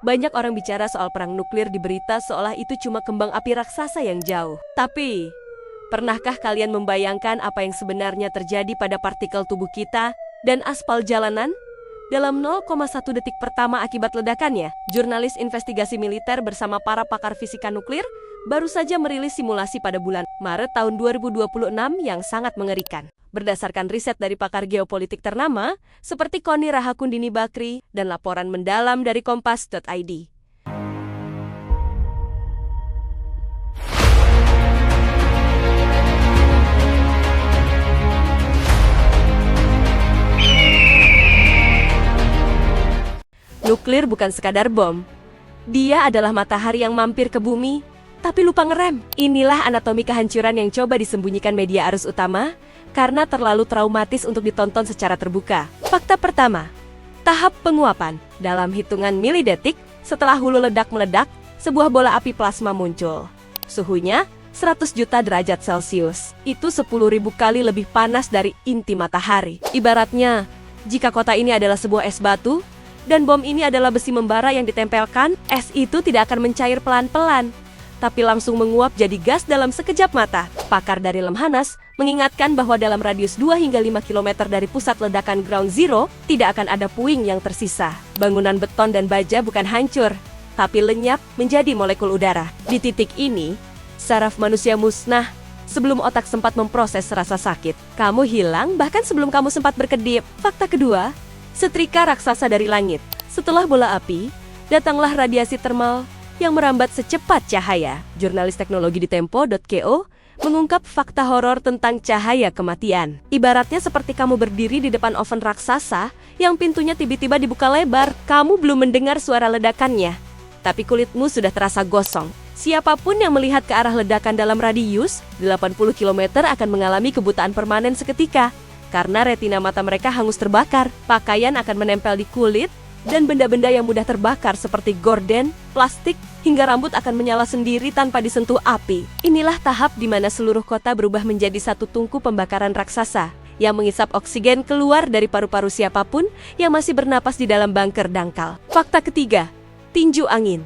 Banyak orang bicara soal perang nuklir di berita seolah itu cuma kembang api raksasa yang jauh. Tapi, pernahkah kalian membayangkan apa yang sebenarnya terjadi pada partikel tubuh kita dan aspal jalanan? Dalam 0,1 detik pertama akibat ledakannya, jurnalis investigasi militer bersama para pakar fisika nuklir baru saja merilis simulasi pada bulan Maret tahun 2026 yang sangat mengerikan. Berdasarkan riset dari pakar geopolitik ternama, seperti Koni Rahakundini Bakri dan laporan mendalam dari Kompas.id. Nuklir bukan sekadar bom. Dia adalah matahari yang mampir ke bumi, tapi lupa ngerem. Inilah anatomi kehancuran yang coba disembunyikan media arus utama, karena terlalu traumatis untuk ditonton secara terbuka. Fakta pertama, tahap penguapan. Dalam hitungan milidetik, setelah hulu ledak meledak, sebuah bola api plasma muncul. Suhunya 100 juta derajat Celcius. Itu 10.000 kali lebih panas dari inti matahari. Ibaratnya, jika kota ini adalah sebuah es batu, dan bom ini adalah besi membara yang ditempelkan, es itu tidak akan mencair pelan-pelan, tapi langsung menguap jadi gas dalam sekejap mata. Pakar dari Lemhanas mengingatkan bahwa dalam radius 2 hingga 5 km dari pusat ledakan ground zero, tidak akan ada puing yang tersisa. Bangunan beton dan baja bukan hancur, tapi lenyap menjadi molekul udara. Di titik ini, saraf manusia musnah sebelum otak sempat memproses rasa sakit. Kamu hilang bahkan sebelum kamu sempat berkedip. Fakta kedua, setrika raksasa dari langit. Setelah bola api, datanglah radiasi termal yang merambat secepat cahaya. Jurnalis teknologi di Tempo.co mengungkap fakta horor tentang cahaya kematian. Ibaratnya seperti kamu berdiri di depan oven raksasa yang pintunya tiba-tiba dibuka lebar. Kamu belum mendengar suara ledakannya, tapi kulitmu sudah terasa gosong. Siapapun yang melihat ke arah ledakan dalam radius 80 km akan mengalami kebutaan permanen seketika, karena retina mata mereka hangus terbakar. Pakaian akan menempel di kulit, dan benda-benda yang mudah terbakar seperti gorden, plastik, hingga rambut akan menyala sendiri tanpa disentuh api. Inilah tahap di mana seluruh kota berubah menjadi satu tungku pembakaran raksasa yang mengisap oksigen keluar dari paru-paru siapapun yang masih bernapas di dalam bunker dangkal. Fakta ketiga, tinju angin.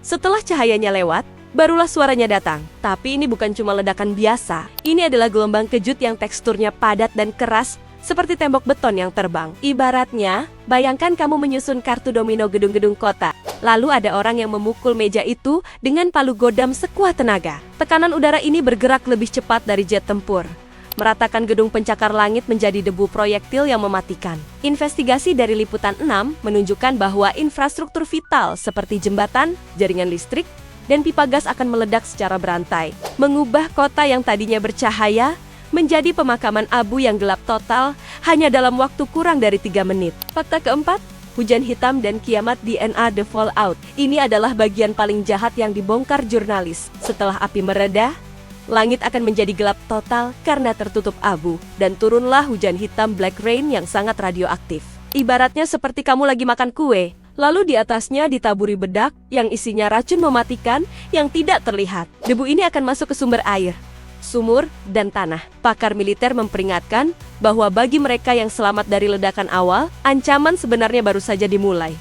Setelah cahayanya lewat, barulah suaranya datang. Tapi ini bukan cuma ledakan biasa. Ini adalah gelombang kejut yang teksturnya padat dan keras, seperti tembok beton yang terbang. Ibaratnya, bayangkan kamu menyusun kartu domino gedung-gedung kota. Lalu ada orang yang memukul meja itu dengan palu godam sekuat tenaga. Tekanan udara ini bergerak lebih cepat dari jet tempur, meratakan gedung pencakar langit menjadi debu proyektil yang mematikan. Investigasi dari Liputan 6 menunjukkan bahwa infrastruktur vital seperti jembatan, jaringan listrik, dan pipa gas akan meledak secara berantai, mengubah kota yang tadinya bercahaya menjadi pemakaman abu yang gelap total hanya dalam waktu kurang dari 3 menit. Fakta keempat, hujan hitam dan kiamat DNA The Fallout. Ini adalah bagian paling jahat yang dibongkar jurnalis. Setelah api mereda, langit akan menjadi gelap total karena tertutup abu, dan turunlah hujan hitam black rain yang sangat radioaktif. Ibaratnya seperti kamu lagi makan kue, lalu di atasnya ditaburi bedak yang isinya racun mematikan yang tidak terlihat. Debu ini akan masuk ke sumber air, sumur, dan tanah. Pakar militer memperingatkan bahwa bagi mereka yang selamat dari ledakan awal, ancaman sebenarnya baru saja dimulai.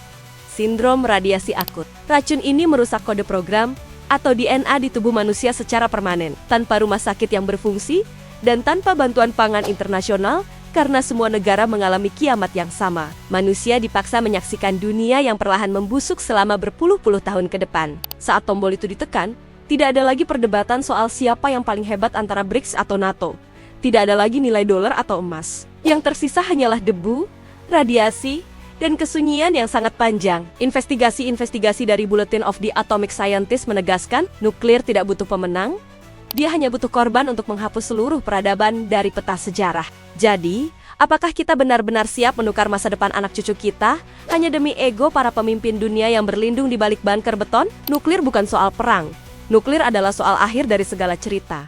Sindrom radiasi akut. Racun ini merusak kode program atau DNA di tubuh manusia secara permanen, tanpa rumah sakit yang berfungsi dan tanpa bantuan pangan internasional, karena semua negara mengalami kiamat yang sama. Manusia dipaksa menyaksikan dunia yang perlahan membusuk selama berpuluh-puluh tahun ke depan. Saat tombol itu ditekan, tidak ada lagi perdebatan soal siapa yang paling hebat antara BRICS atau NATO. Tidak ada lagi nilai dolar atau emas. Yang tersisa hanyalah debu, radiasi, dan kesunyian yang sangat panjang. Investigasi dari Bulletin of the Atomic Scientist menegaskan, nuklir tidak butuh pemenang. Dia hanya butuh korban untuk menghapus seluruh peradaban dari peta sejarah. Jadi, apakah kita benar-benar siap menukar masa depan anak cucu kita hanya demi ego para pemimpin dunia yang berlindung di balik bunker beton? Nuklir bukan soal perang. Nuklir adalah soal akhir dari segala cerita.